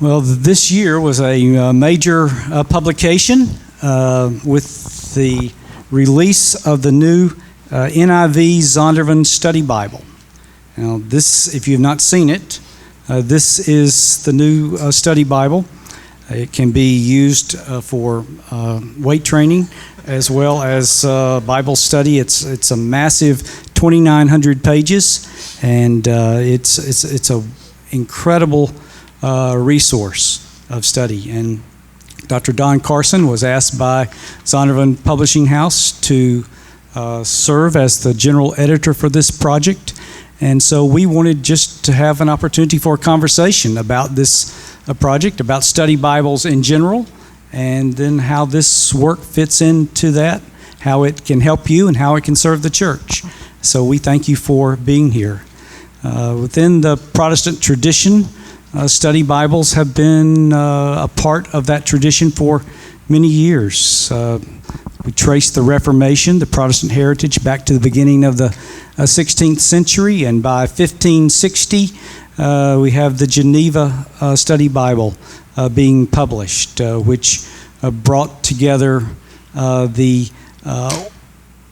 Well, this year was a major publication with the release of the new NIV Zondervan Study Bible. Now, this, if you have not seen it, this is the new study Bible. It can be used for weight training as well as Bible study. It's a massive 2,900 pages, and it's a incredible resource of study. And Dr. Don Carson was asked by Zondervan Publishing House to serve as the general editor for this project. And so we wanted just to have an opportunity for a conversation about this project, about study Bibles in general, and then how this work fits into that, how it can help you and how it can serve the church. So we thank you for being here. Within the Protestant tradition, study Bibles have been a part of that tradition for many years. We trace the Reformation, the Protestant heritage, back to the beginning of the 16th century, and by 1560, we have the Geneva Study Bible being published, which brought together the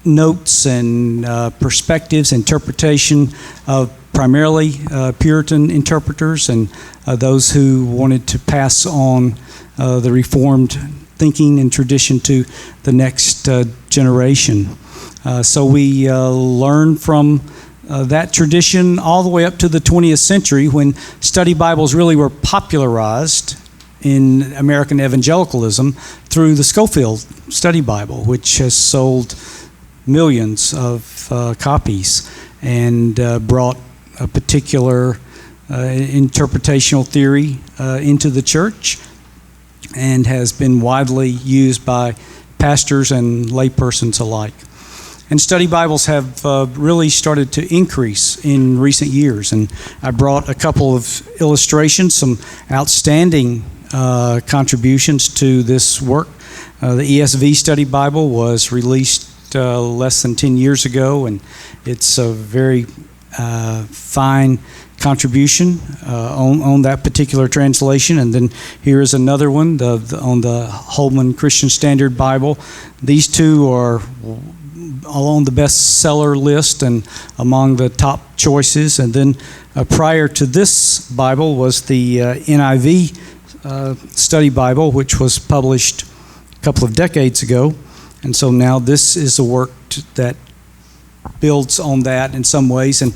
notes and perspectives, interpretation of primarily Puritan interpreters and those who wanted to pass on the Reformed thinking and tradition to the next generation. So we learn from that tradition all the way up to the 20th century, when study Bibles really were popularized in American evangelicalism through the Scofield Study Bible, which has sold millions of copies and brought a particular interpretational theory into the church, and has been widely used by pastors and laypersons alike. And study Bibles have really started to increase in recent years. And I brought a couple of illustrations, some outstanding contributions to this work. The ESV Study Bible was released less than 10 years ago, and it's a very fine contribution on that particular translation. And then here is another one on the Holman Christian Standard Bible. These two are on the bestseller list and among the top choices. And then prior to this Bible was the NIV Study Bible, which was published a couple of decades ago. And so now this is a work that builds on that in some ways, and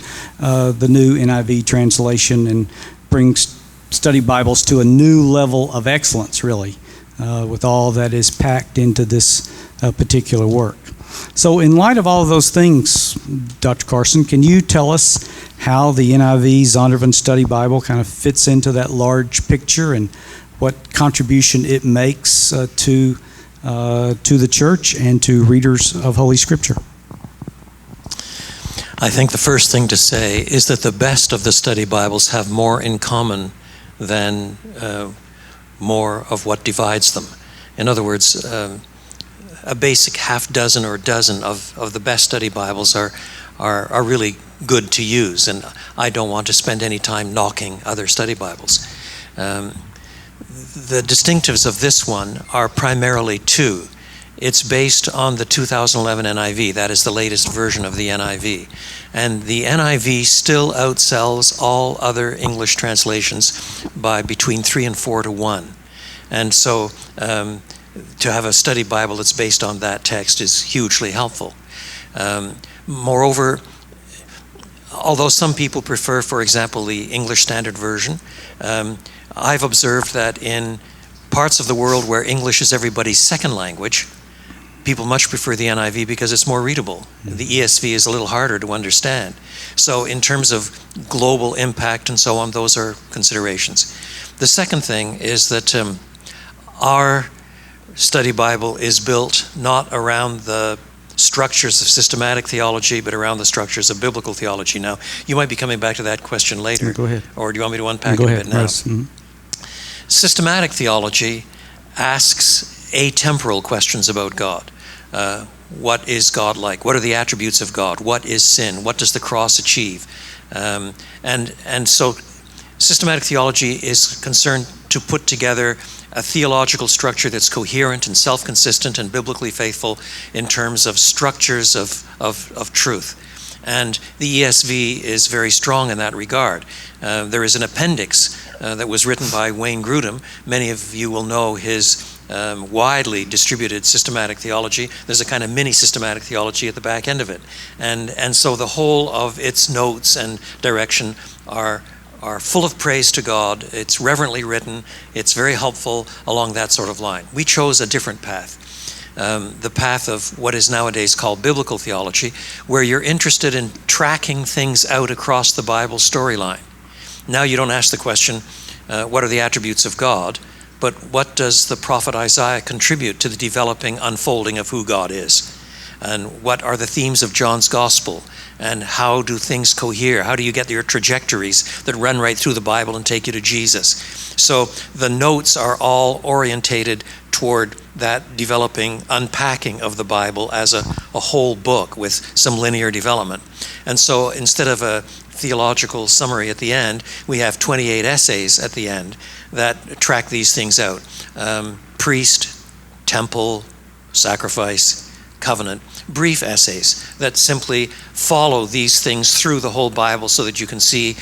the new NIV translation, and brings study Bibles to a new level of excellence, really, with all that is packed into this particular work. So in light of all of those things, Dr. Carson, can you tell us how the NIV Zondervan Study Bible kind of fits into that large picture, and what contribution it makes to the church and to readers of Holy Scripture? I think the first thing to say is that the best of the study Bibles have more in common than more of what divides them. In other words, a basic half dozen or dozen of the best study Bibles are really good to use, and I don't want to spend any time knocking other study Bibles. The distinctives of this one are primarily two. It's based on the 2011 NIV. That is the latest version of the NIV. And the NIV still outsells all other English translations by between 3 and 4 to 1. And so to have a study Bible that's based on that text is hugely helpful. Moreover, although some people prefer, for example, the English Standard Version, I've observed that in parts of the world where English is everybody's second language, people much prefer the NIV because it's more readable. The ESV is a little harder to understand. So in terms of global impact and so on, those are considerations. The second thing is that our study Bible is built not around the structures of systematic theology, but around the structures of biblical theology. Now, you might be coming back to that question later. Go ahead. Or do you want me to unpack it a bit now? Mm-hmm. Systematic theology asks atemporal questions about God. What is God like? What are the attributes of God? What is sin? What does the cross achieve? And so Systematic theology is concerned to put together a theological structure that's coherent and self-consistent and biblically faithful in terms of structures of truth. And the ESV is very strong in that regard. There is an appendix that was written by Wayne Grudem. Many of you will know his widely distributed systematic theology. There's a kind of mini systematic theology at the back end of it. And so the whole of its notes and direction are full of praise to God. It's reverently written. It's very helpful along that sort of line. We chose a different path. The path of what is nowadays called biblical theology, where you're interested in tracking things out across the Bible storyline. Now you don't ask the question, what are the attributes of God, but what does the prophet Isaiah contribute to the developing unfolding of who God is? And what are the themes of John's gospel? And how do things cohere? How do you get your trajectories that run right through the Bible and take you to Jesus? So the notes are all orientated toward that developing unpacking of the Bible as a whole book with some linear development. And so instead of a theological summary at the end, we have 28 essays at the end that track these things out. Priest, temple, sacrifice, covenant, brief essays that simply follow these things through the whole Bible so that you can see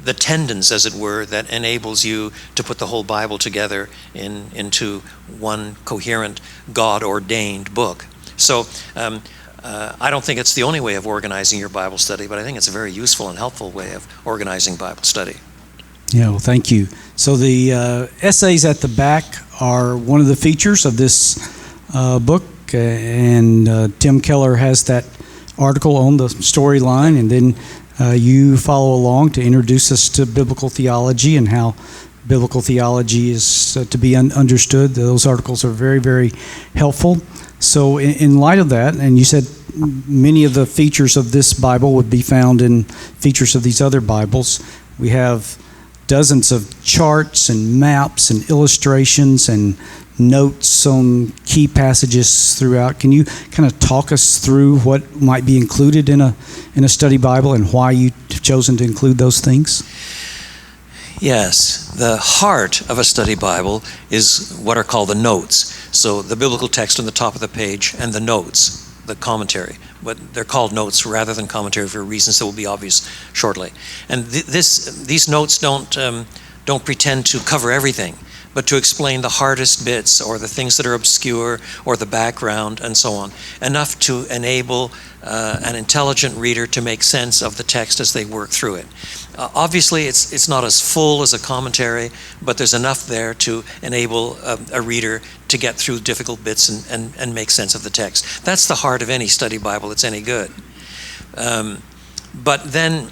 the tendons, as it were, that enables you to put the whole Bible together into one coherent, God-ordained book. So I don't think it's the only way of organizing your Bible study, but I think it's a very useful and helpful way of organizing Bible study. Yeah, well, thank you. So the essays at the back are one of the features of this book, and Tim Keller has that article on the storyline, and then you follow along to introduce us to biblical theology and how biblical theology is to be understood. Those articles are very, very helpful. So in light of that, and you said many of the features of this Bible would be found in features of these other Bibles. We have dozens of charts and maps and illustrations and notes on key passages throughout. Can you kind of talk us through what might be included in a study Bible and why you've chosen to include those things? Yes, the heart of a study Bible is what are called the notes. So the biblical text on the top of the page and the notes, the commentary. But they're called notes rather than commentary for reasons that will be obvious shortly. And these notes don't pretend to cover everything, but to explain the hardest bits or the things that are obscure or the background and so on, enough to enable an intelligent reader to make sense of the text as they work through it. Obviously, it's not as full as a commentary, but there's enough there to enable a reader to get through difficult bits and make sense of the text. That's the heart of any study Bible that's any good. But then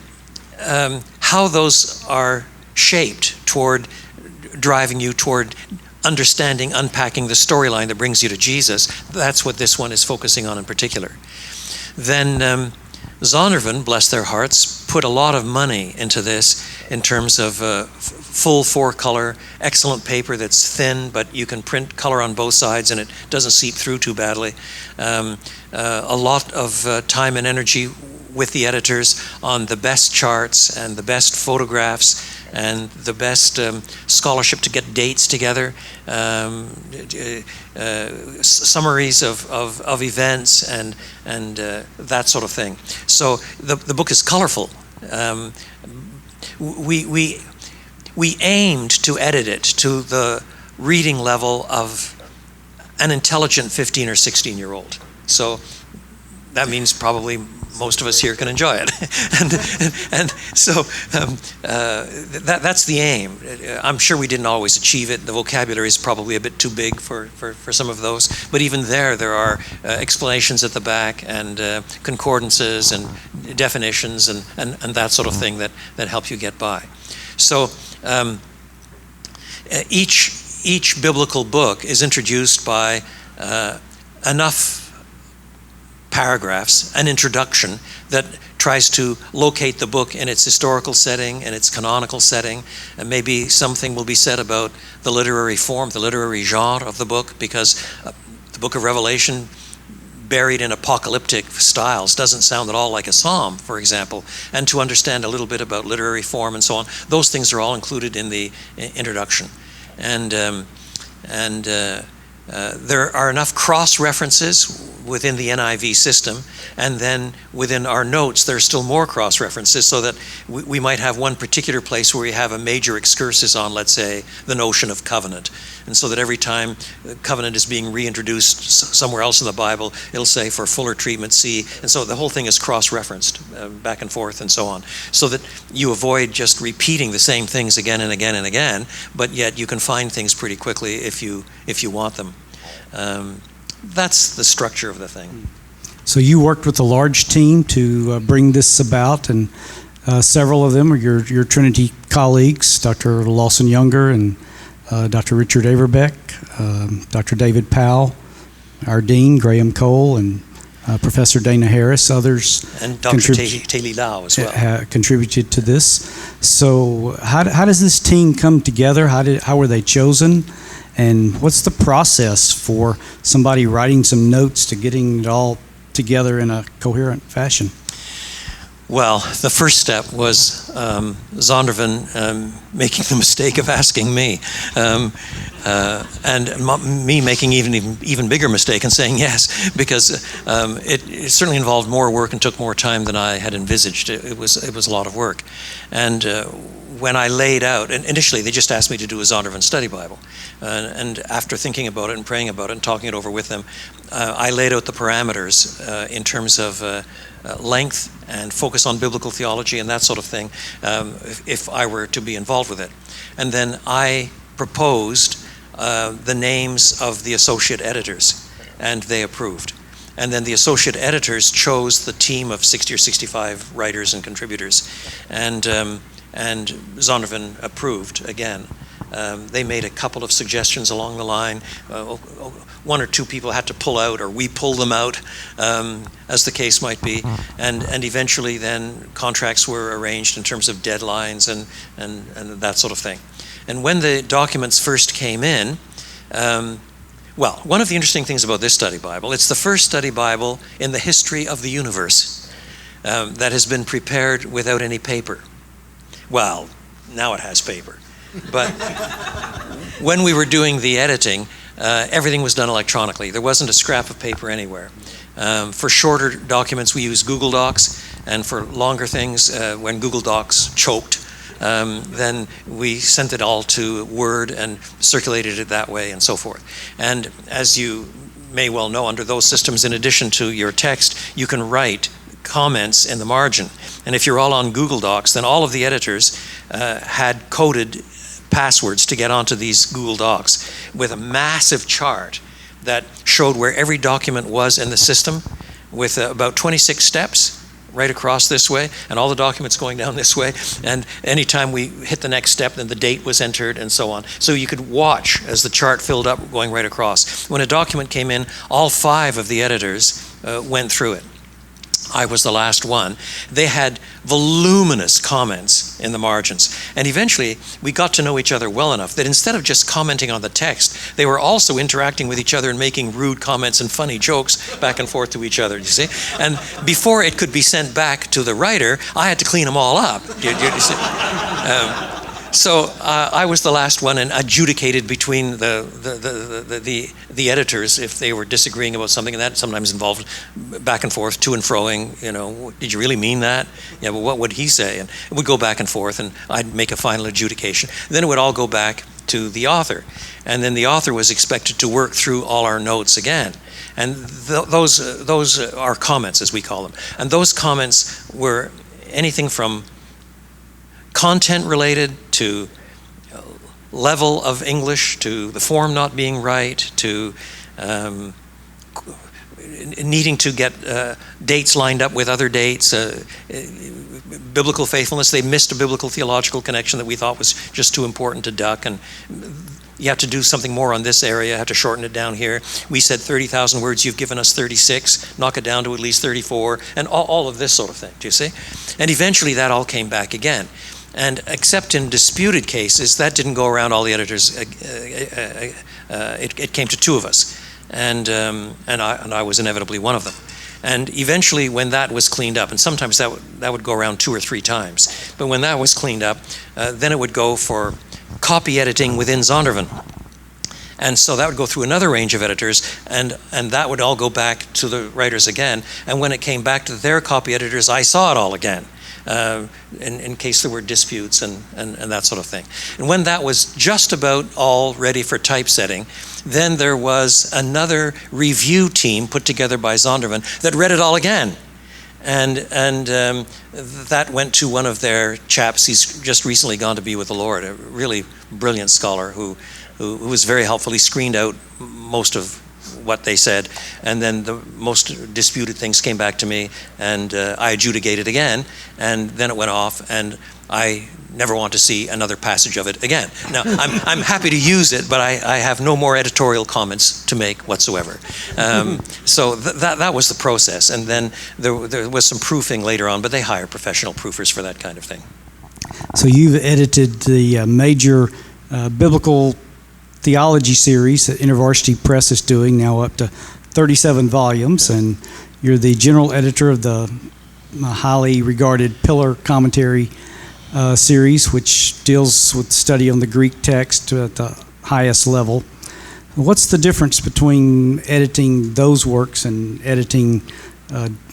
how those are shaped toward driving you toward understanding, unpacking the storyline that brings you to Jesus, that's what this one is focusing on in particular. Then Zondervan, bless their hearts, put a lot of money into this in terms of full 4-color, excellent paper that's thin, but you can print color on both sides and it doesn't seep through too badly. A lot of time and energy with the editors on the best charts and the best photographs and the best scholarship to get dates together, summaries of events and that sort of thing. So the book is colorful. We aimed to edit it to the reading level of an intelligent 15 or 16-year-old. So that means probably most of us here can enjoy it. and so that's the aim. I'm sure we didn't always achieve it. The vocabulary is probably a bit too big for some of those. But even there are explanations at the back and concordances and definitions and that sort of thing that help you get by. So each biblical book is introduced by enough paragraphs, an introduction that tries to locate the book in its historical setting, in its canonical setting, and maybe something will be said about the literary form, the literary genre of the book, because the book of Revelation buried in apocalyptic styles doesn't sound at all like a psalm, for example, and to understand a little bit about literary form and so on. Those things are all included in the introduction. And there are enough cross-references within the NIV system, and then within our notes there are still more cross-references, so that we might have one particular place where we have a major excursus on, let's say, the notion of covenant. And so that every time covenant is being reintroduced somewhere else in the Bible, it'll say for fuller treatment, see. And so the whole thing is cross-referenced back and forth and so on, so that you avoid just repeating the same things again and again and again, but yet you can find things pretty quickly if you want them. That's the structure of the thing. So you worked with a large team to bring this about, and several of them are your Trinity colleagues, Dr. Lawson Younger and Dr. Richard Averbeck, Dr. David Powell, our Dean, Graham Cole, and Professor Dana Harris. Others and Dr. Taylor Lau as well contributed to this. So how does this team come together? How were they chosen? And what's the process for somebody writing some notes to getting it all together in a coherent fashion? Well, the first step was Zondervan making the mistake of asking me, and me making even bigger mistake and saying yes, because it certainly involved more work and took more time than I had envisaged. It was a lot of work, and when I laid out, and initially they just asked me to do a Zondervan study Bible, and after thinking about it and praying about it and talking it over with them, I laid out the parameters in terms of length and focus on biblical theology and that sort of thing, if I were to be involved with it. And then I proposed the names of the associate editors, and they approved. And then the associate editors chose the team of 60 or 65 writers and contributors, and Zondervan approved again. They made a couple of suggestions along the line. One or two people had to pull out, or we pulled them out, as the case might be. And eventually then contracts were arranged in terms of deadlines and that sort of thing. And when the documents first came in, well, one of the interesting things about this study Bible, it's the first study Bible in the history of the universe that has been prepared without any paper. Well, now it has paper. But when we were doing the editing, everything was done electronically. There wasn't a scrap of paper anywhere. For shorter documents, we used Google Docs, and for longer things, when Google Docs choked, then we sent it all to Word and circulated it that way and so forth. And as you may well know, under those systems, in addition to your text, you can write comments in the margin. And if you're all on Google Docs, then all of the editors had coded passwords to get onto these Google Docs with a massive chart that showed where every document was in the system, with about 26 steps right across this way, and all the documents going down this way. And anytime we hit the next step, then the date was entered and so on. So you could watch as the chart filled up going right across. When a document came in, all 5 of the editors went through it. I was the last one. They had voluminous comments in the margins. And eventually, we got to know each other well enough that instead of just commenting on the text, they were also interacting with each other and making rude comments and funny jokes back and forth to each other, you see? And before it could be sent back to the writer, I had to clean them all up. You see? So I was the last one and adjudicated between the editors if they were disagreeing about something, and that sometimes involved back and forth, to and froing. You know, did you really mean that? Yeah, well, what would he say? And it would go back and forth, and I'd make a final adjudication. Then it would all go back to the author, and then the author was expected to work through all our notes again. And those are comments, as we call them. And those comments were anything from content related to level of English, to the form not being right, to needing to get dates lined up with other dates, biblical faithfulness. They missed a biblical theological connection that we thought was just too important to duck, and you have to do something more on this area, have to shorten it down here. We said 30,000 words, you've given us 36, knock it down to at least 34, and all of this sort of thing, do you see? And eventually that all came back again. And except in disputed cases, that didn't go around all the editors. It came to 2 of us. and I was inevitably one of them. And eventually, when that was cleaned up, and sometimes that would go around 2 or 3 times, but when that was cleaned up, then it would go for copy editing within Zondervan. And so that would go through another range of editors, and that would all go back to the writers again. And when it came back to their copy editors, I saw it all again, in case there were disputes and that sort of thing. And when that was just about all ready for typesetting, then there was another review team put together by Zondervan that read it all again. And that went to one of their chaps. He's just recently gone to be with the Lord, a really brilliant scholar who was very helpful. He screened out most of what they said, and then the most disputed things came back to me, and I adjudicated again, and then it went off, and I never want to see another passage of it again. Now, I'm happy to use it, but I have no more editorial comments to make whatsoever. So that was the process, and then there was some proofing later on, but they hire professional proofers for that kind of thing. So you've edited the major biblical theology series that InterVarsity Press is doing, now up to 37 volumes, and you're the general editor of the highly regarded Pillar Commentary series, which deals with study on the Greek text at the highest level. What's the difference between editing those works and editing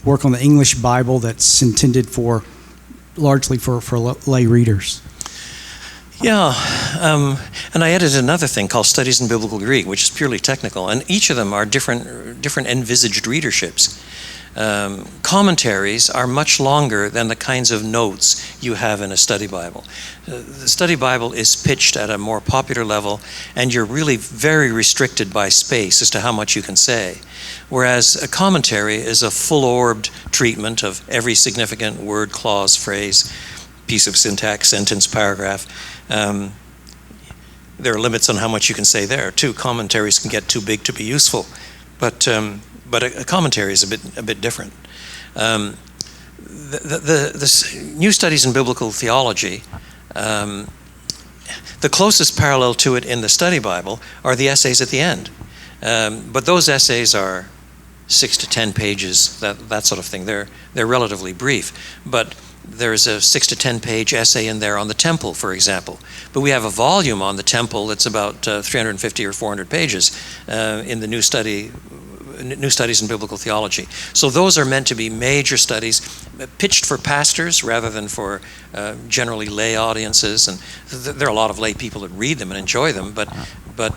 work on the English Bible that's intended largely for lay readers? Yeah, and I edited another thing called Studies in Biblical Greek, which is purely technical, and each of them are different envisaged readerships. Commentaries are much longer than the kinds of notes you have in a study Bible. The study Bible is pitched at a more popular level, and you're really very restricted by space as to how much you can say. Whereas a commentary is a full-orbed treatment of every significant word, clause, phrase, piece of syntax, sentence, paragraph. There are limits on how much you can say there, too. Commentaries can get too big to be useful, but a commentary is a bit different. The new studies in biblical theology, the closest parallel to it in the study Bible are the essays at the end. But those essays are 6 to 10 pages, that sort of thing. They're relatively brief, but there's a 6 to 10 page essay in there on the temple, for example. But we have a volume on the temple that's about 350 or 400 pages in the new studies in biblical theology. So those are meant to be major studies pitched for pastors rather than for generally lay audiences. And there are a lot of lay people that read them and enjoy them, but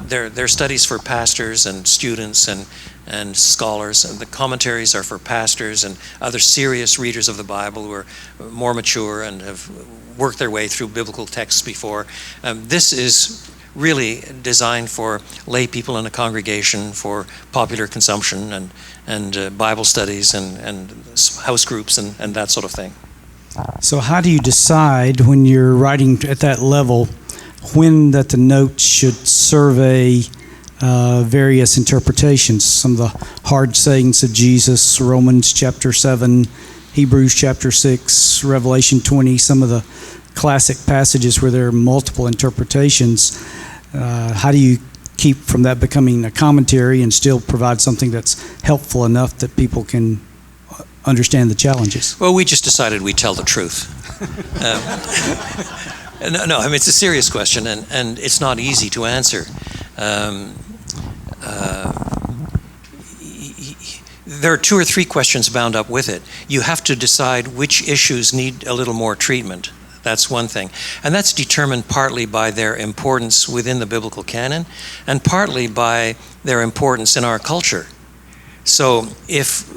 they're studies for pastors and students and scholars. And the commentaries are for pastors and other serious readers of the Bible who are more mature and have worked their way through biblical texts before. This is really designed for lay people in a congregation, for popular consumption and Bible studies and house groups and that sort of thing. So how do you decide when you're writing at that level when that the notes should survey various interpretations, some of the hard sayings of Jesus, Romans chapter 7, Hebrews chapter 6, Revelation 20, some of the classic passages where there are multiple interpretations? How do you keep from that becoming a commentary and still provide something that's helpful enough that people can understand the challenges? Well, we just decided we'd tell the truth. No, I mean, it's a serious question, and it's not easy to answer. There are 2 or 3 questions bound up with it. You have to decide which issues need a little more treatment. That's one thing. And that's determined partly by their importance within the biblical canon and partly by their importance in our culture. So if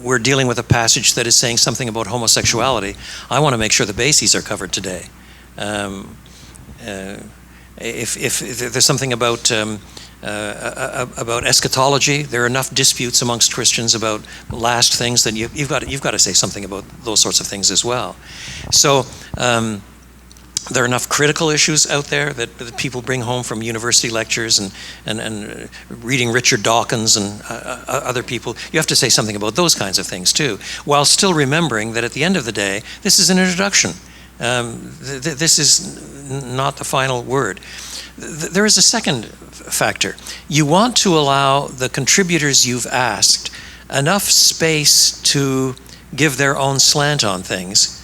we're dealing with a passage that is saying something about homosexuality, I want to make sure the bases are covered today. If there's something about eschatology, there are enough disputes amongst Christians about last things that you've got to say something about those sorts of things as well. So there are enough critical issues out there that people bring home from university lectures and reading Richard Dawkins and other people. You have to say something about those kinds of things too, while still remembering that at the end of the day, this is an introduction. This is not the final word. there is a second factor. You want to allow the contributors you've asked enough space to give their own slant on things,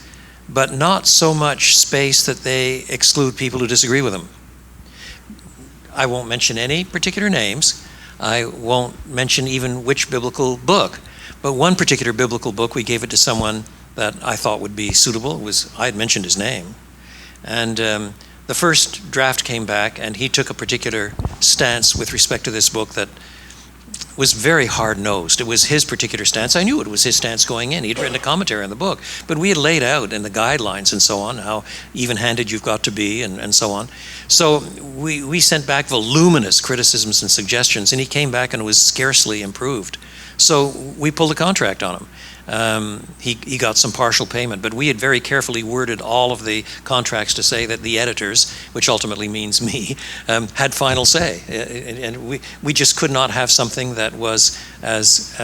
but not so much space that they exclude people who disagree with them. I won't mention any particular names. I won't mention even which biblical book, but one particular biblical book, we gave it to someone that I thought would be suitable. I had mentioned his name. And the first draft came back, and he took a particular stance with respect to this book that was very hard-nosed. It was his particular stance. I knew it was his stance going in. He'd written a commentary on the book, but we had laid out in the guidelines and so on how even-handed you've got to be and so on. So we sent back voluminous criticisms and suggestions, and he came back and was scarcely improved. So we pulled a contract on him. He got some partial payment, but we had very carefully worded all of the contracts to say that the editors, which ultimately means me, had final say. And we just could not have something that was as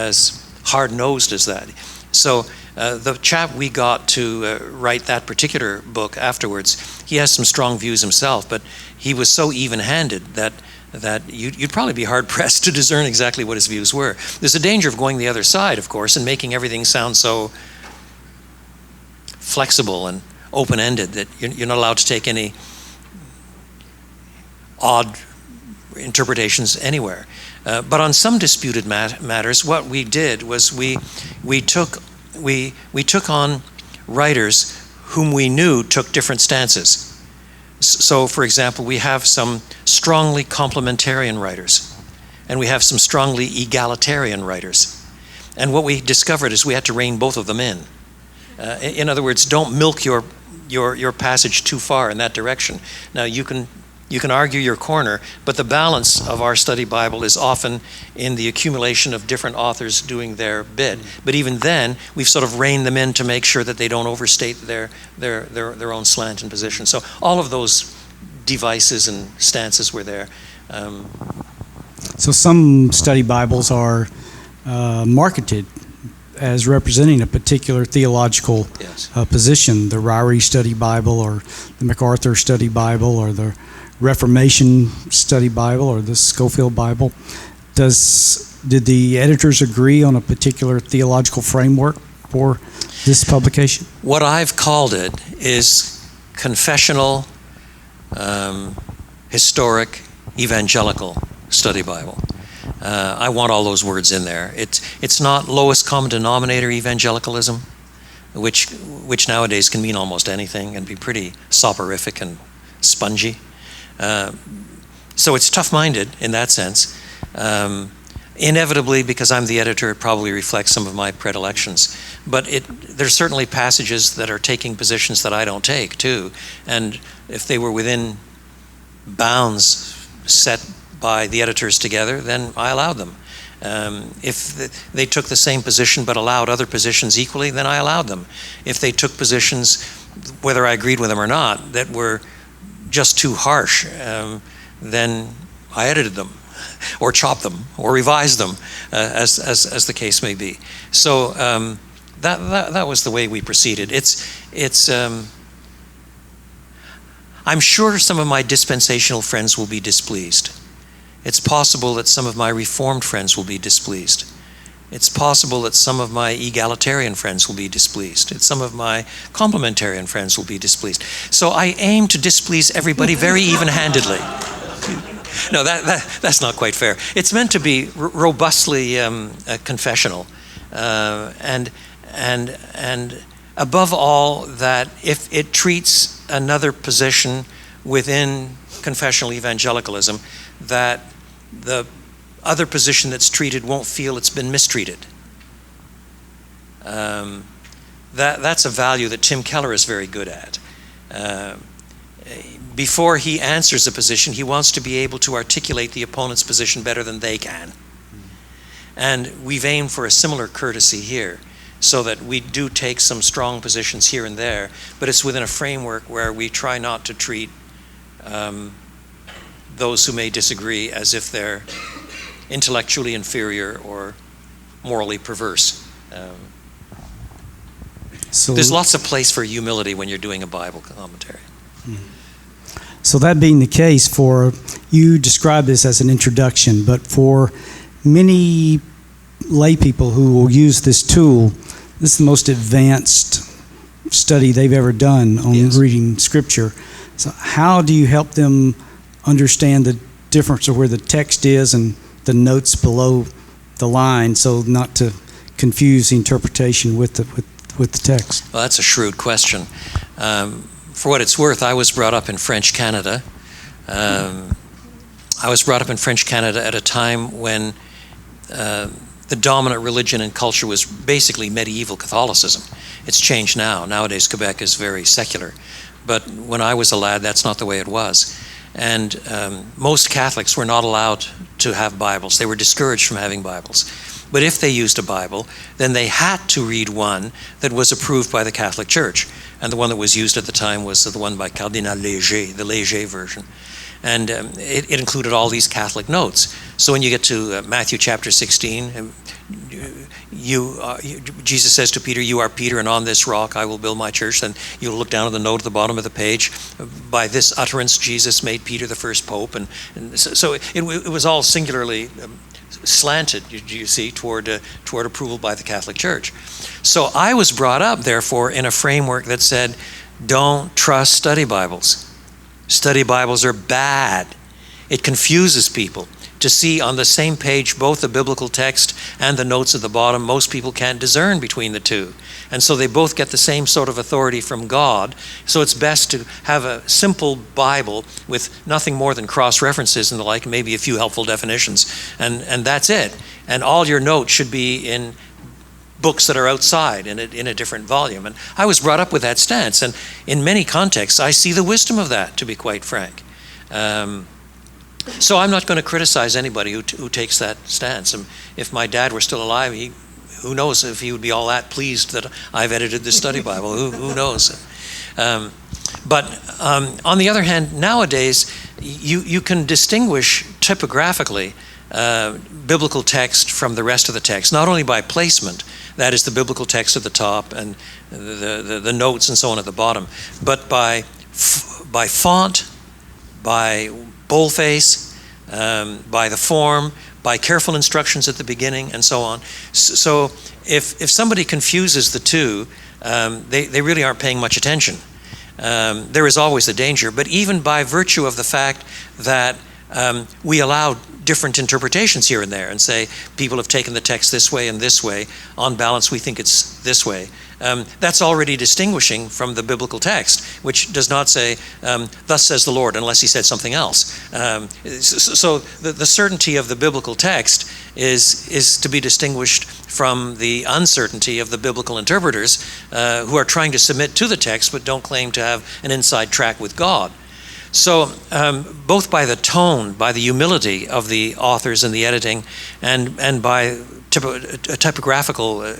hard-nosed as that. So the chap we got to write that particular book afterwards, he has some strong views himself, but he was so even-handed that you'd probably be hard-pressed to discern exactly what his views were. There's a danger of going the other side, of course, and making everything sound so flexible and open-ended that you're not allowed to take any odd interpretations anywhere. But on some disputed matters, what we did was we took on writers whom we knew took different stances. So, for example, we have some strongly complementarian writers, and we have some strongly egalitarian writers. And what we discovered is we had to rein both of them in. In other words, don't milk your passage too far in that direction. Now, you can argue your corner, but the balance of our study Bible is often in the accumulation of different authors doing their bit. But even then, we've sort of reined them in to make sure that they don't overstate their own slant and position. So all of those devices and stances were there. So some study Bibles are marketed as representing a particular theological position. The Ryrie Study Bible, or the MacArthur Study Bible, or the Reformation Study Bible, or the Scofield Bible. Did the editors agree on a particular theological framework for this publication? What I've called it is confessional, historic, evangelical study Bible. I want all those words in there. It's not lowest common denominator evangelicalism, which nowadays can mean almost anything and be pretty soporific and spongy. So it's tough-minded in that sense. Inevitably, because I'm the editor, it probably reflects some of my predilections. But there's certainly passages that are taking positions that I don't take, too. And if they were within bounds set by the editors together, then I allowed them. If they took the same position but allowed other positions equally, then I allowed them. If they took positions, whether I agreed with them or not, that were just too harsh, then I edited them, or chopped them, or revised them, as the case may be. So that was the way we proceeded. I'm sure some of my dispensational friends will be displeased. It's possible that some of my Reformed friends will be displeased. It's possible that some of my egalitarian friends will be displeased. And some of my complementarian friends will be displeased. So I aim to displease everybody very even-handedly. No, that's not quite fair. It's meant to be robustly confessional, and above all, that if it treats another position within confessional evangelicalism, that the other position that's treated won't feel it's been mistreated. That's a value that Tim Keller is very good at. Before he answers a position, he wants to be able to articulate the opponent's position better than they can. And we've aimed for a similar courtesy here, so that we do take some strong positions here and there, but it's within a framework where we try not to treat those who may disagree as if they're intellectually inferior or morally perverse. So there's lots of place for humility when you're doing a Bible commentary. So that being the case, you describe this as an introduction, but for many lay people who will use this tool, this is the most advanced study they've ever done on reading Scripture. So how do you help them understand the difference of where the text is and the notes below the line, so not to confuse the interpretation with the text? Well, that's a shrewd question. For what it's worth, I was brought up in French Canada. I was brought up in French Canada at a time when the dominant religion and culture was basically medieval Catholicism. It's changed now. Nowadays, Quebec is very secular. But when I was a lad, that's not the way it was. And most Catholics were not allowed to have Bibles. They were discouraged from having Bibles. But if they used a Bible, then they had to read one that was approved by the Catholic Church. And the one that was used at the time was the one by Cardinal Léger, the Léger version. And it included all these Catholic notes. So when you get to Matthew chapter 16, Jesus says to Peter, "You are Peter, and on this rock I will build my church." Then you'll look down at the note at the bottom of the page. By this utterance, Jesus made Peter the first pope. And so it was all singularly slanted, you see, toward approval by the Catholic Church. So I was brought up, therefore, in a framework that said, don't trust study Bibles. Study Bibles are bad. It confuses people. To see on the same page both the biblical text and the notes at the bottom, most people can't discern between the two. And so they both get the same sort of authority from God. So it's best to have a simple Bible with nothing more than cross-references and the like, maybe a few helpful definitions, and that's it. And all your notes should be in books that are outside in a different volume. And I was brought up with that stance, and in many contexts I see the wisdom of that, to be quite frank. So I'm not going to criticize anybody who takes that stance. And if my dad were still alive, who knows if he would be all that pleased that I've edited this study Bible. Who knows? But on the other hand, nowadays you can distinguish typographically biblical text from the rest of the text, not only by placement, that is the biblical text at the top and the notes and so on at the bottom, but by font, by boldface, by the form, by careful instructions at the beginning, and so on. So if somebody confuses the two, they really aren't paying much attention. There is always the danger, but even by virtue of the fact that we allow different interpretations here and there and say people have taken the text this way and this way, on balance we think it's this way. That's already distinguishing from the biblical text, which does not say, thus says the Lord, unless he said something else. So the certainty of the biblical text is to be distinguished from the uncertainty of the biblical interpreters who are trying to submit to the text but don't claim to have an inside track with God. So both by the tone, by the humility of the authors in the editing, and by typographical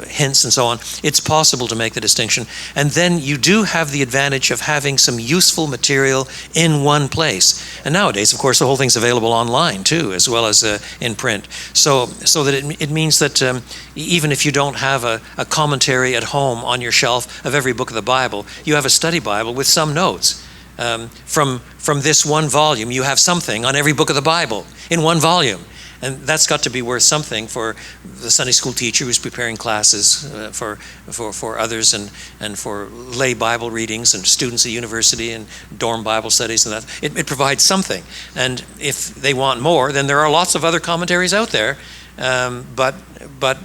hints and so on, it's possible to make the distinction. And then you do have the advantage of having some useful material in one place. And nowadays, of course, the whole thing's available online too, as well as in print. So that it means that even if you don't have a commentary at home on your shelf of every book of the Bible, you have a study Bible with some notes. From this one volume, you have something on every book of the Bible in one volume. And that's got to be worth something for the Sunday school teacher who's preparing classes for others, and for lay Bible readings and students at university and dorm Bible studies and that. It provides something. And if they want more, then there are lots of other commentaries out there. But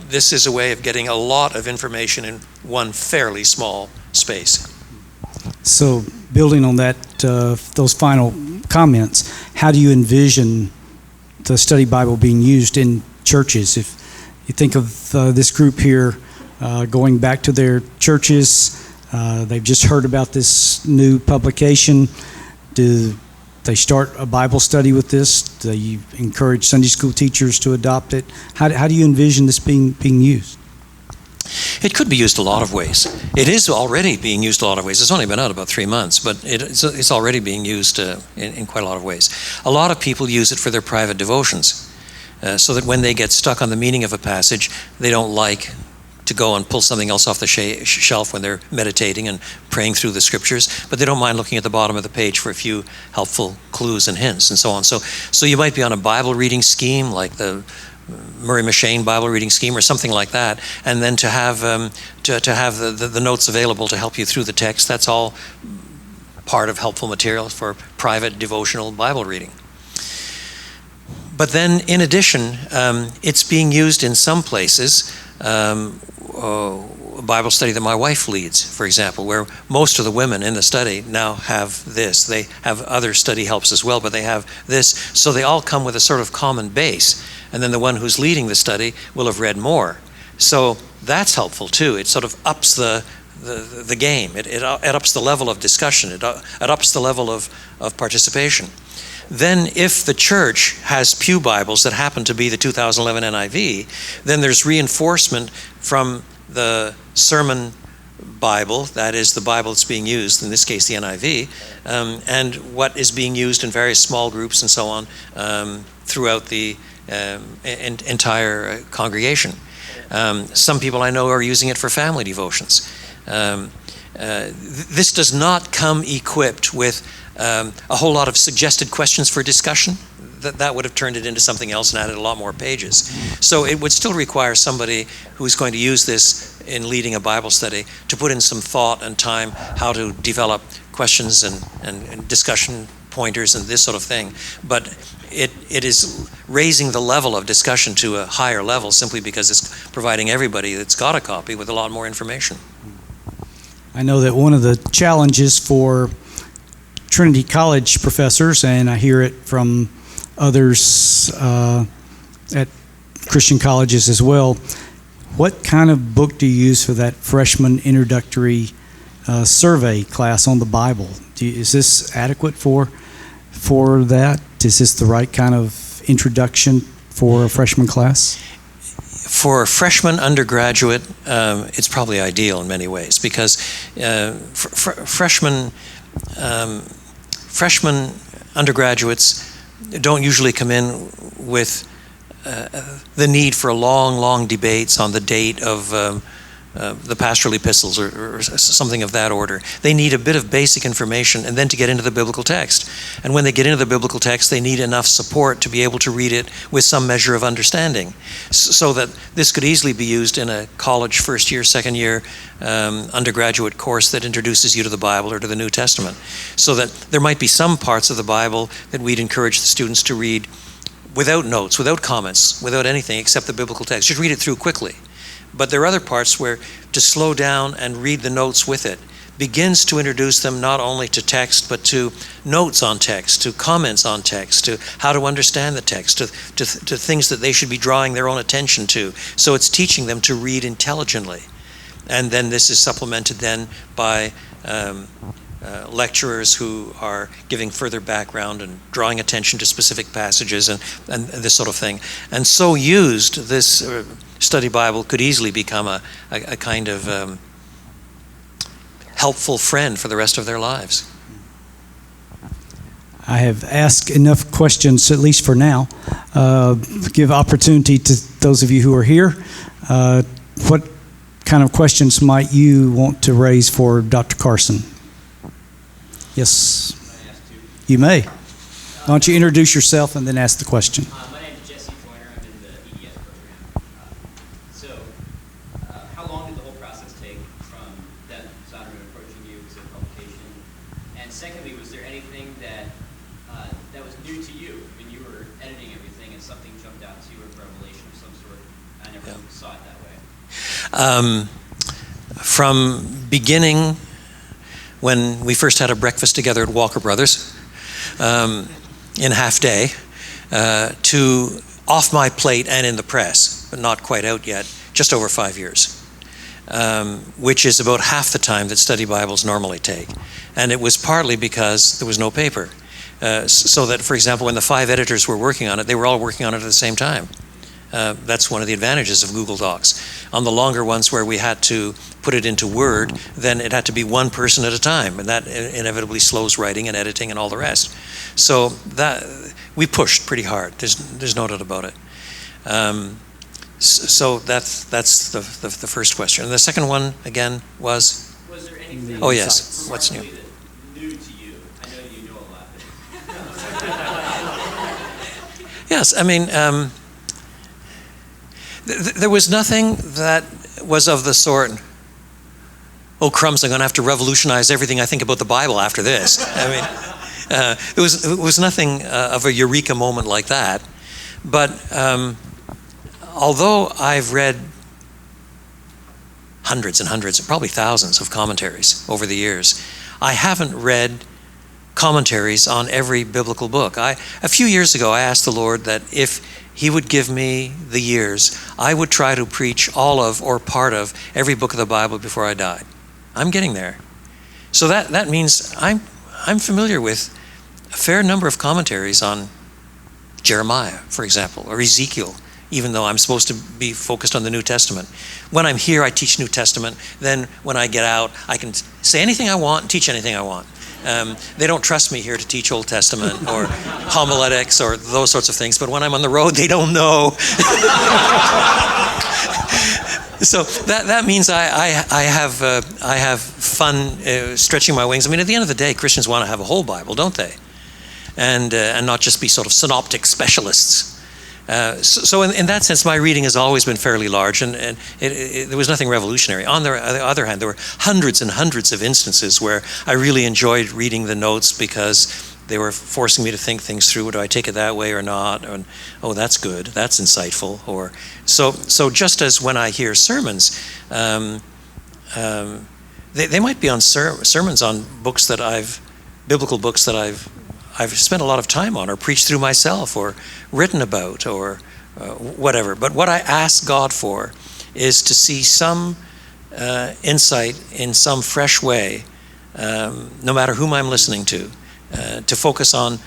this is a way of getting a lot of information in one fairly small space. So building on that, those final comments, how do you envision the study Bible being used in churches? If you think of this group here going back to their churches, they've just heard about this new publication. Do they start a Bible study with this? Do you encourage Sunday school teachers to adopt it? How do you envision this being used? It could be used a lot of ways. It is already being used a lot of ways. It's only been out about 3 months, but it's already being used in quite a lot of ways. A lot of people use it for their private devotions, so that when they get stuck on the meaning of a passage they don't like to go and pull something else off the shelf when they're meditating and praying through the scriptures, but they don't mind looking at the bottom of the page for a few helpful clues and hints and so on. So you might be on a Bible reading scheme like the Murray M'Cheyne Bible reading scheme or something like that, and then to have the notes available to help you through the text. That's all part of helpful material for private devotional Bible reading. But then, in addition, it's being used in some places. A Bible study that my wife leads, for example, where most of the women in the study now have this. They have other study helps as well, but they have this. So they all come with a sort of common base. And then the one who's leading the study will have read more. So that's helpful too. It sort of ups the game. It ups the level of discussion. It ups the level of participation. Then if the church has pew Bibles that happen to be the 2011 NIV, then there's reinforcement from the sermon Bible, that is the Bible that's being used, in this case the NIV, and what is being used in various small groups and so on throughout the entire congregation. Some people I know are using it for family devotions. This does not come equipped with a whole lot of suggested questions for discussion. That would have turned it into something else and added a lot more pages. So it would still require somebody who's going to use this in leading a Bible study to put in some thought and time how to develop questions and discussion pointers and this sort of thing. But it is raising the level of discussion to a higher level simply because it's providing everybody that's got a copy with a lot more information. I know that one of the challenges for Trinity College professors, and I hear it from others at Christian colleges as well, what kind of book do you use for that freshman introductory survey class on the Bible? Is this adequate for that? Is this the right kind of introduction for a freshman class? For a freshman undergraduate, it's probably ideal in many ways because freshman undergraduates don't usually come in with the need for long debates on the date of the pastoral epistles or something of that order. They need a bit of basic information and then to get into the biblical text. And when they get into the biblical text, they need enough support to be able to read it with some measure of understanding, so that this could easily be used in a college first year, second year undergraduate course that introduces you to the Bible or to the New Testament. So that there might be some parts of the Bible that we'd encourage the students to read without notes, without comments, without anything except the biblical text. Just read it through quickly. But there are other parts where to slow down and read the notes with it begins to introduce them not only to text, but to notes on text, to comments on text, to how to understand the text, to things that they should be drawing their own attention to. So it's teaching them to read intelligently. And then this is supplemented then by lecturers who are giving further background and drawing attention to specific passages and this sort of thing. And so used, this study Bible could easily become a kind of helpful friend for the rest of their lives. I have asked enough questions, at least for now. Give opportunity to those of you who are here. What kind of questions might you want to raise for Dr. Carson? Yes, you may. Why don't you introduce yourself and then ask the question? My name is Jesse Joyner. I'm in the EDS program. How long did the whole process take from that Zondervan approaching you to publication? And secondly, was there anything that was new to you when you were editing everything and something jumped out to you, a revelation of some sort? I never saw it that way. From beginning, when we first had a breakfast together at Walker Brothers in half day, to off my plate and in the press, but not quite out yet, just over 5 years, which is about half the time that study Bibles normally take. And it was partly because there was no paper. So that, for example, when the 5 editors were working on it, they were all working on it at the same time. That's one of the advantages of Google Docs. On the longer ones where we had to put it into Word, then it had to be one person at a time, and that inevitably slows writing and editing and all the rest. So that we pushed pretty hard. There's no doubt about it. So that's the first question. And the second one, again, was? Was there anything Oh, yes. What's new? remarkably new to you? I know you know a lot. Yes, I mean, there was nothing that was of the sort, oh crumbs, I'm going to have to revolutionize everything I think about the Bible after this. I mean, it was nothing of a eureka moment like that. But although I've read hundreds and hundreds, probably thousands of commentaries over the years, I haven't read commentaries on every biblical book. A few years ago, I asked the Lord that if He would give me the years, I would try to preach all of or part of every book of the Bible before I died. I'm getting there. So that means I'm familiar with a fair number of commentaries on Jeremiah, for example, or Ezekiel, even though I'm supposed to be focused on the New Testament. When I'm here, I teach New Testament. Then when I get out, I can say anything I want and teach anything I want. They don't trust me here to teach Old Testament or homiletics or those sorts of things, but when I'm on the road, they don't know. So that means I have fun stretching my wings. I mean, at the end of the day, Christians want to have a whole Bible, don't they? And not just be sort of synoptic specialists. So in that sense, my reading has always been fairly large, and there was nothing revolutionary. On the other hand, there were hundreds and hundreds of instances where I really enjoyed reading the notes because they were forcing me to think things through. Do I take it that way or not? And, oh, that's good. That's insightful. Or so just as when I hear sermons, they might be on sermons on books that biblical books that I've spent a lot of time on or preached through myself or written about or whatever. But what I ask God for is to see some insight in some fresh way, no matter whom I'm listening to focus on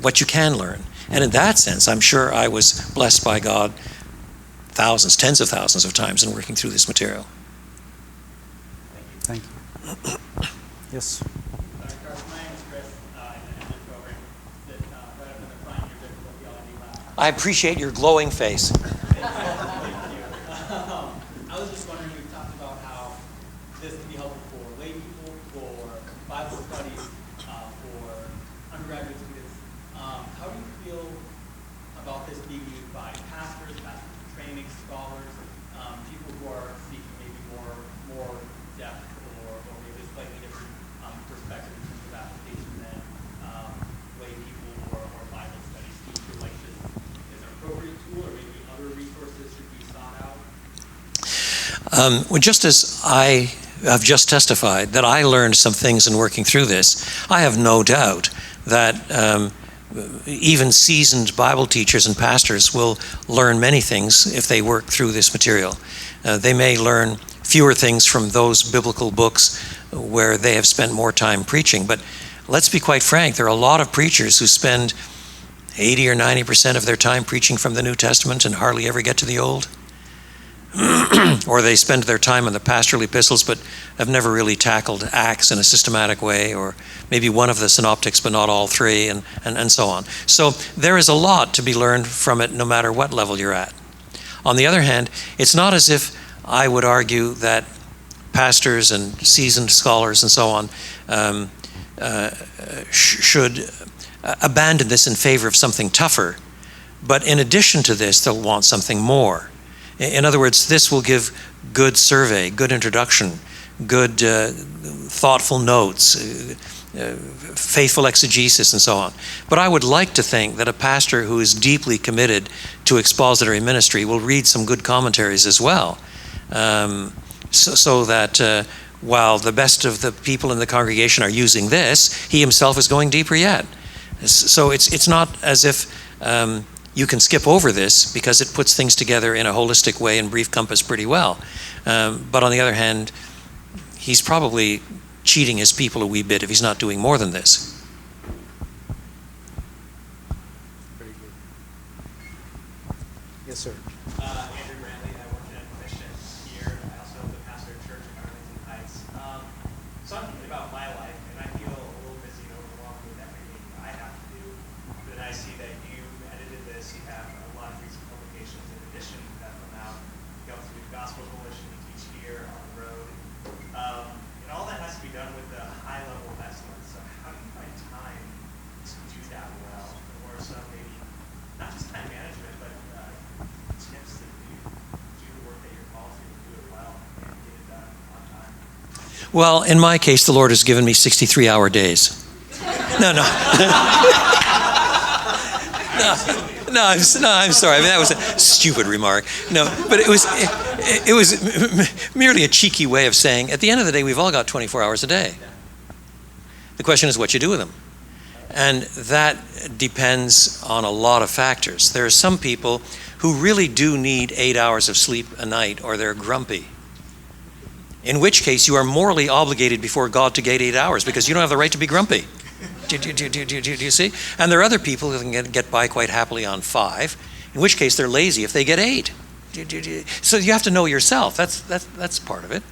what you can learn. And in that sense, I'm sure I was blessed by God thousands, tens of thousands of times in working through this material. Thank you. Yes. Carson, my name is Chris, in the program that right up in the front, your biblical theology lab. I appreciate your glowing face. Thank you. I was just wondering, you talked about how this can be helpful for lay people, for Bible studies, for undergraduate students. How do you feel about this being used by pastors training scholars, people who are seeking maybe more depth or maybe a slightly different perspective in terms of application than lay people or Bible studies? Do you feel like this is an appropriate tool, or maybe other resources should be sought out? Well, just as I have just testified that I learned some things in working through this, I have no doubt that even seasoned Bible teachers and pastors will learn many things if they work through this material. They may learn fewer things from those biblical books where they have spent more time preaching, but let's be quite frank, there are a lot of preachers who spend 80 or 90% of their time preaching from the New Testament and hardly ever get to the Old. Or they spend their time on the pastoral epistles but have never really tackled Acts in a systematic way, or maybe one of the synoptics but not all three, and so on. So there is a lot to be learned from it no matter what level you're at. On the other hand, it's not as if I would argue that pastors and seasoned scholars and so on should abandon this in favor of something tougher. But in addition to this, they'll want something more. In other words, this will give good survey, good introduction, good thoughtful notes, faithful exegesis, and so on. But I would like to think that a pastor who is deeply committed to expository ministry will read some good commentaries as well, so that while the best of the people in the congregation are using this, he himself is going deeper yet. So it's not as if you can skip over this because it puts things together in a holistic way and brief compass pretty well. But on the other hand, he's probably cheating his people a wee bit if he's not doing more than this. Very good. Yes, sir. Andrew Brantley, I work in a mission here. I also am the pastor of church in Arlington Heights. So I'm thinking about my life, and I feel a little busy and overwhelmed with everything I have to do. But then I see that you edited this, you have a lot of recent publications in addition that come out. Well, in my case, the Lord has given me 63-hour days. No. No, I'm sorry. I mean, that was a stupid remark. No, but it was merely a cheeky way of saying, at the end of the day, we've all got 24 hours a day. The question is what you do with them. And that depends on a lot of factors. There are some people who really do need 8 hours of sleep a night, or they're grumpy. In which case, you are morally obligated before God to get 8 hours, because you don't have the right to be grumpy. Do you see? And there are other people who can get by quite happily on 5, in which case they're lazy if they get 8. So you have to know yourself. That's part of it.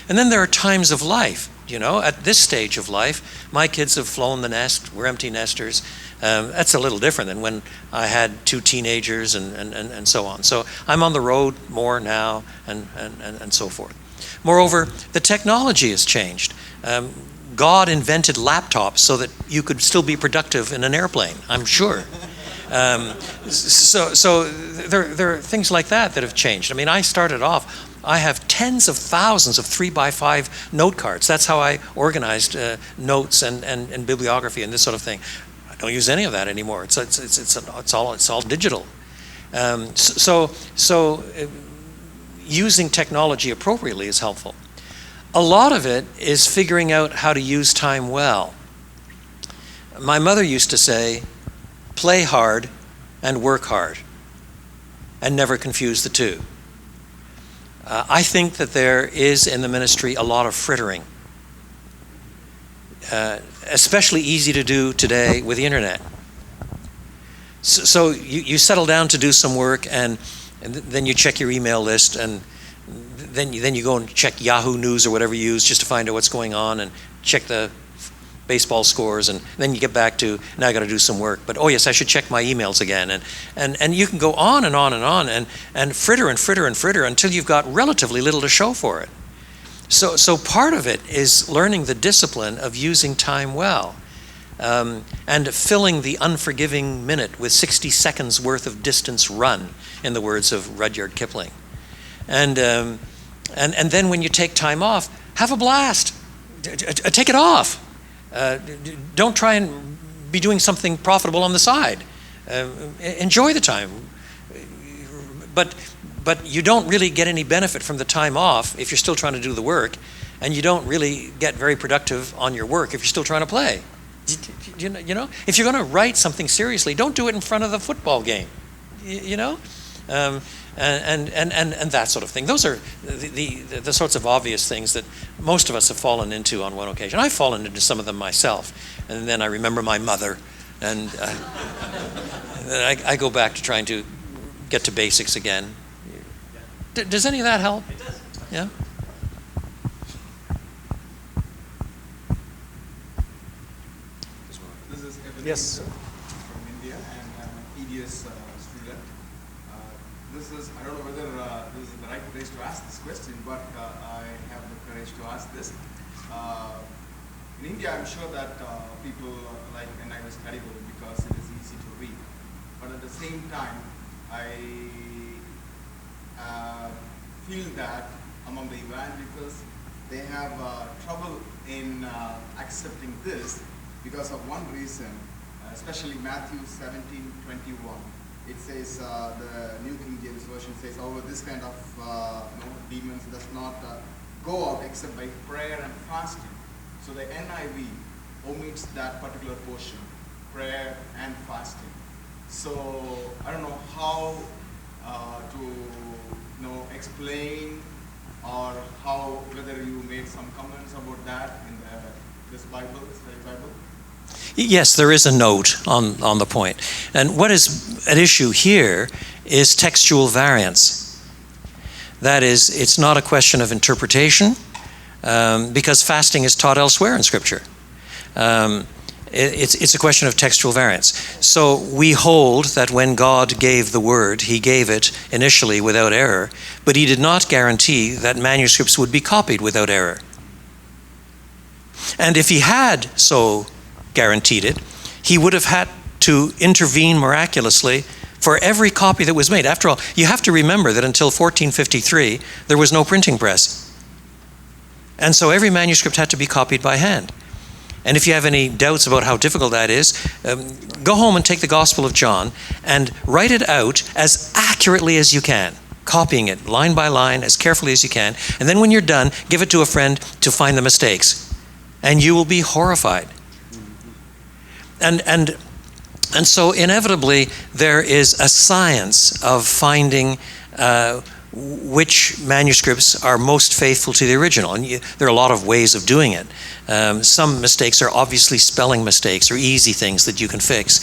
And then there are times of life. You know, at this stage of life, my kids have flown the nest. We're empty nesters. That's a little different than when I had 2 teenagers and so on. So I'm on the road more now and so forth. Moreover, the technology has changed. God invented laptops so that you could still be productive in an airplane, I'm sure. So there are things like that have changed. I mean, I started off, I have tens of thousands of 3x5 note cards. That's how I organized notes and bibliography and this sort of thing. I don't use any of that anymore. It's all digital. So using technology appropriately is helpful. A lot of it is figuring out how to use time well. My mother used to say, play hard and work hard, and never confuse the two. I think that there is in the ministry a lot of frittering, especially easy to do today with the internet. So you settle down to do some work, and then you check your email list, and then you go and check Yahoo News or whatever you use just to find out what's going on, and check the baseball scores, and then you get back to, now I got to do some work, but oh yes, I should check my emails again, and you can go on and on and on and fritter and fritter and fritter until you've got relatively little to show for it. So part of it is learning the discipline of using time well, and filling the unforgiving minute with 60 seconds worth of distance run, in the words of Rudyard Kipling. And then when you take time off, have a blast. Take it off. Don't try and be doing something profitable on the side. Enjoy the time. But you don't really get any benefit from the time off if you're still trying to do the work, and you don't really get very productive on your work if you're still trying to play. You know, if you're going to write something seriously, don't do it in front of the football game. You know. And that sort of thing. Those are the sorts of obvious things that most of us have fallen into on one occasion. I've fallen into some of them myself, and then I remember my mother, and I go back to trying to get to basics again. Does any of that help? It does. Yeah. This is Evan Yes. from India, and I'm an EDS student. I don't know whether this is the right place to ask this question, but I have the courage to ask this. In India, I'm sure that people like NIV study Bible because it is easy to read. But at the same time, I feel that among the evangelicals, they have trouble in accepting this because of one reason, especially Matthew 17:21. It says, the New King James Version says, oh, this kind of demons does not go out except by prayer and fasting. So the NIV omits that particular portion, prayer and fasting. So I don't know how to explain, or whether you made some comments about that in this study Bible. Yes, there is a note on the point. And what is at issue here is textual variance. That is, it's not a question of interpretation, because fasting is taught elsewhere in Scripture. It's a question of textual variance. So we hold that when God gave the word, he gave it initially without error, but he did not guarantee that manuscripts would be copied without error. And if he had so guaranteed it, he would have had to intervene miraculously for every copy that was made. After all, you have to remember that until 1453, there was no printing press. And so every manuscript had to be copied by hand. And if you have any doubts about how difficult that is, go home and take the Gospel of John and write it out as accurately as you can, copying it line by line as carefully as you can. And then when you're done, give it to a friend to find the mistakes. And you will be horrified. And so inevitably there is a science of finding which manuscripts are most faithful to the original. And there are a lot of ways of doing it. Some mistakes are obviously spelling mistakes or easy things that you can fix.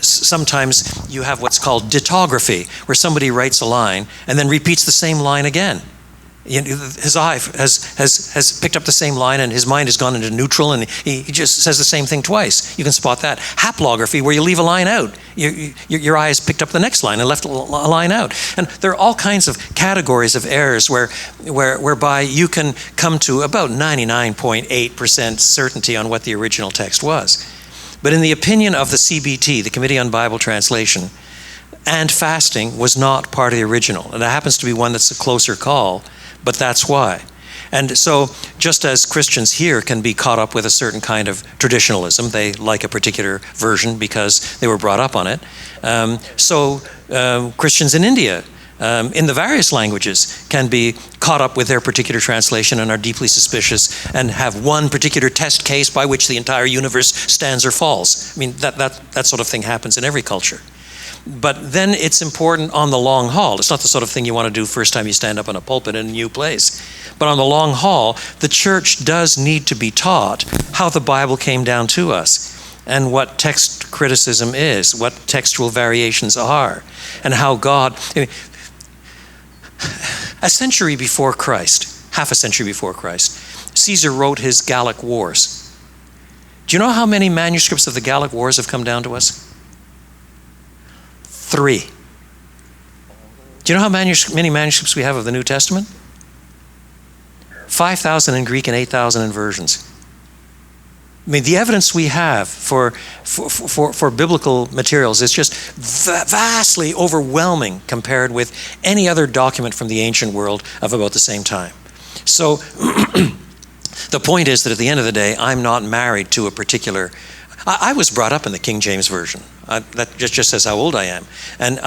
Sometimes you have what's called dittography, where somebody writes a line and then repeats the same line again. His eye has picked up the same line and his mind has gone into neutral and he just says the same thing twice. You can spot that. Haplography, where you leave a line out. Your eye has picked up the next line and left a line out. And there are all kinds of categories of errors whereby you can come to about 99.8% certainty on what the original text was. But in the opinion of the CBT, the Committee on Bible Translation, and fasting was not part of the original. And it happens to be one that's a closer call, but that's why. And so just as Christians here can be caught up with a certain kind of traditionalism, they like a particular version because they were brought up on it, so Christians in India, in the various languages, can be caught up with their particular translation and are deeply suspicious and have one particular test case by which the entire universe stands or falls. I mean, that sort of thing happens in every culture. But then it's important on the long haul. It's not the sort of thing you want to do first time you stand up in a pulpit in a new place. But on the long haul, the church does need to be taught how the Bible came down to us and what text criticism is, what textual variations are, and how God... A century before Christ, half a century before Christ, Caesar wrote his Gallic Wars. Do you know how many manuscripts of the Gallic Wars have come down to us? 3. Do you know how many manuscripts we have of the New Testament? 5,000 in Greek and 8,000 in versions. I mean, the evidence we have for biblical materials is just vastly overwhelming compared with any other document from the ancient world of about the same time. So the point is that at the end of the day, I'm not married to a particular... I was brought up in the King James Version. That just says how old I am. And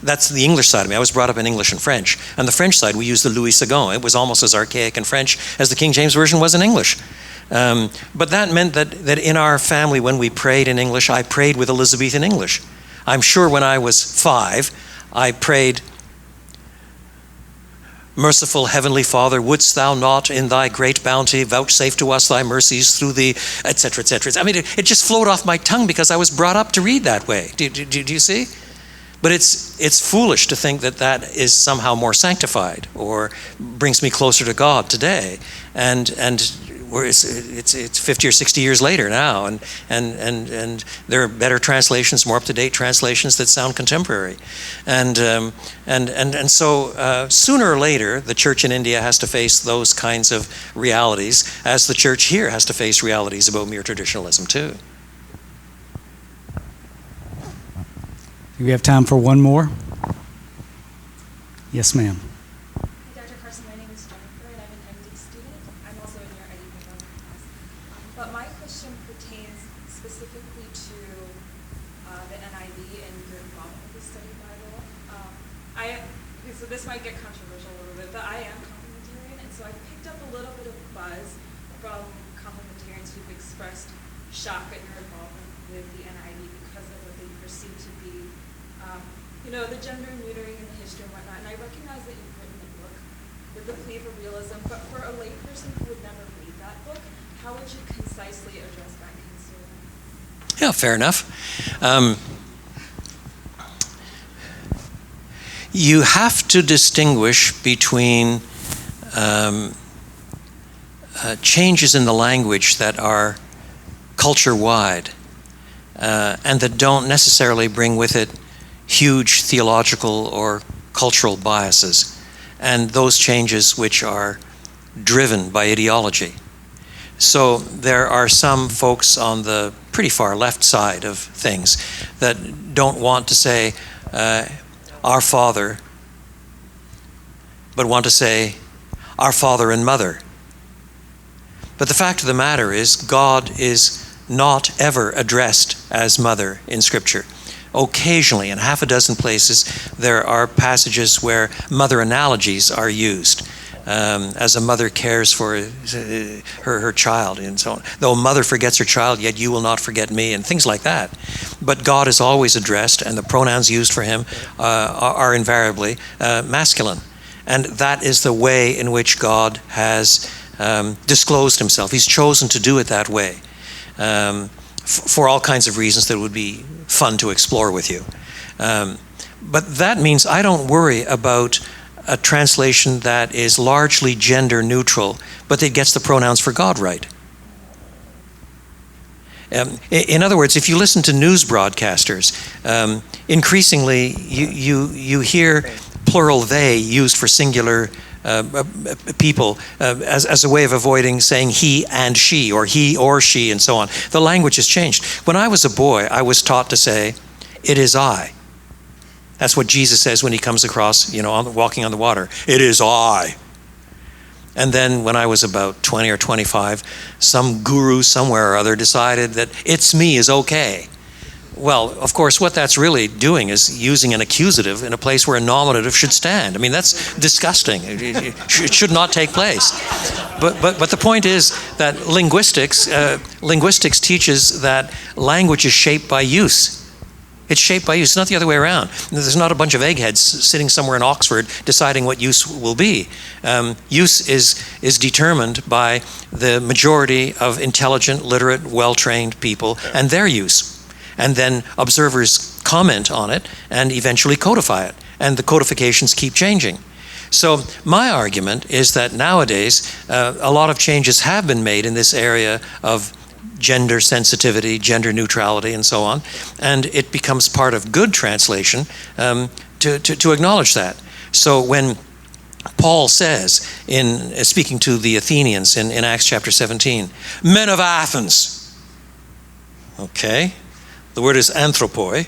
that's the English side of me. I was brought up in English and French. On the French side, we used the Louis Second. It was almost as archaic in French as the King James Version was in English. But that meant that in our family, when we prayed in English, I prayed with Elizabethan English. I'm sure when I was 5, I prayed, "Merciful Heavenly Father, wouldst thou not in thy great bounty vouchsafe to us thy mercies through the," etc., etc. I mean, it just flowed off my tongue because I was brought up to read that way. Do you see? But it's foolish to think that is somehow more sanctified or brings me closer to God today. And it's 50 or 60 years later now, and there are better translations, more up-to-date translations that sound contemporary, and so sooner or later the church in India has to face those kinds of realities, as the church here has to face realities about mere traditionalism too. Do we have time for one more? Yes, ma'am. Dr. Carson, my name is Jennifer, and I'm an MD student. I'm also in your NIV class. But my question pertains specifically to the NIV and your involvement with the study Bible. So this might get controversial a little bit, but I am complementarian, and so I picked up a little bit of buzz from complementarians who've expressed shock at your involvement with the NIV because of what they perceive to be the gender neutering and the history and whatnot. And I recognize that you've written a book with the plea for realism, but for a layperson who would never read that book, how would you concisely address that concern? Yeah, fair enough. You have to distinguish between changes in the language that are culture-wide and that don't necessarily bring with it huge theological or cultural biases, and those changes which are driven by ideology. So there are some folks on the pretty far left side of things that don't want to say our Father, but want to say our Father and Mother. But the fact of the matter is, God is not ever addressed as mother in Scripture. Occasionally, in half a dozen places, there are passages where mother analogies are used. As a mother cares for her child and so on. Though a mother forgets her child, yet you will not forget me, and things like that. But God is always addressed, and the pronouns used for him are invariably masculine. And that is the way in which God has disclosed himself. He's chosen to do it that way for all kinds of reasons that would be fun to explore with you. But that means I don't worry about a translation that is largely gender neutral, but that gets the pronouns for God right. In other words, if you listen to news broadcasters, increasingly you hear plural they used for singular people as a way of avoiding saying he and she, or he or she, and so on. The language has changed. When I was a boy, I was taught to say, "It is I." That's what Jesus says when he comes across, walking on the water. "It is I." And then when I was about 20 or 25, some guru somewhere or other decided that "it's me" is okay. Well, of course, what that's really doing is using an accusative in a place where a nominative should stand. I mean, that's disgusting. It should not take place. But the point is that linguistics teaches that language is shaped by use. It's shaped by use. It's not the other way around. There's not a bunch of eggheads sitting somewhere in Oxford deciding what use will be. Use is determined by the majority of intelligent, literate, well-trained people and their use. And then observers comment on it and eventually codify it. And the codifications keep changing. So my argument is that nowadays a lot of changes have been made in this area of gender sensitivity, gender neutrality, and so on. And it becomes part of good translation to acknowledge that. So when Paul says, in speaking to the Athenians in Acts chapter 17, "Men of Athens," okay, the word is anthropoi,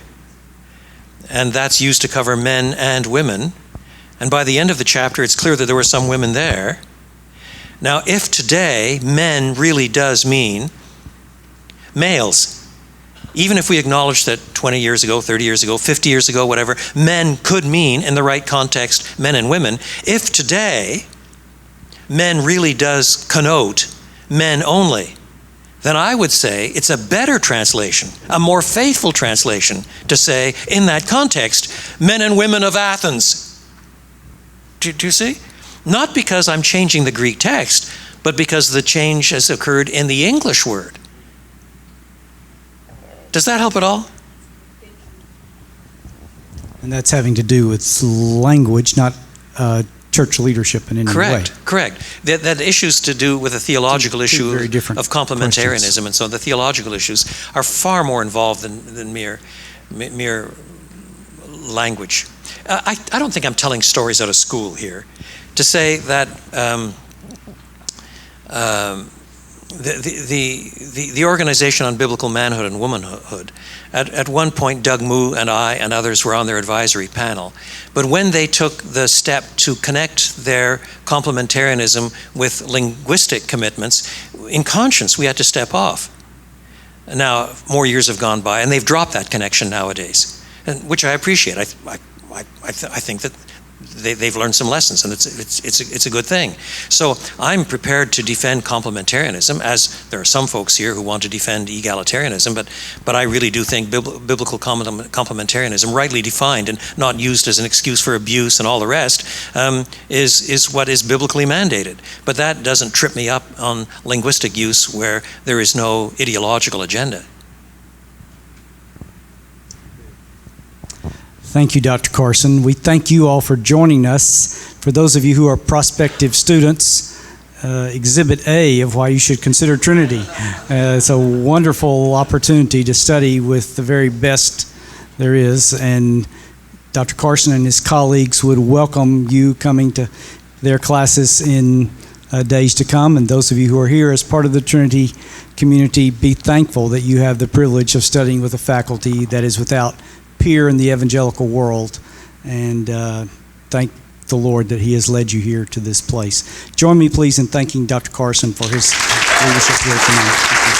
and that's used to cover men and women. And by the end of the chapter, it's clear that there were some women there. Now, if today men really does mean males, even if we acknowledge that 20 years ago, 30 years ago, 50 years ago, whatever, men could mean, in the right context, men and women, if today men really does connote men only, then I would say it's a better translation, a more faithful translation, to say, in that context, men and women of Athens. Do you see? Not because I'm changing the Greek text, but because the change has occurred in the English word. Does that help at all? And that's having to do with language, not church leadership in any way. Correct. That issues to do with a theological issue very different of complementarianism, questions. and so the theological issues are far more involved than mere language. I don't think I'm telling stories out of school here to say that the Organization on Biblical Manhood and Womanhood, at one point Doug Moo and I and others were on their advisory panel, but when they took the step to connect their complementarianism with linguistic commitments, in conscience we had to step off. Now, more years have gone by and they've dropped that connection nowadays, which I appreciate. I think that they've learned some lessons, and it's a good thing. So I'm prepared to defend complementarianism, as there are some folks here who want to defend egalitarianism, but I really do think biblical complementarianism, rightly defined and not used as an excuse for abuse and all the rest, is what is biblically mandated. But that doesn't trip me up on linguistic use where there is no ideological agenda. Thank you, Dr. Carson. We thank you all for joining us. For those of you who are prospective students, Exhibit A of why you should consider Trinity. It's a wonderful opportunity to study with the very best there is, and Dr. Carson and his colleagues would welcome you coming to their classes in days to come. And those of you who are here as part of the Trinity community, be thankful that you have the privilege of studying with a faculty that is without peer in the evangelical world, and thank the Lord that he has led you here to this place. Join me, please, in thanking Dr. Carson for his leadership here tonight. Thank you.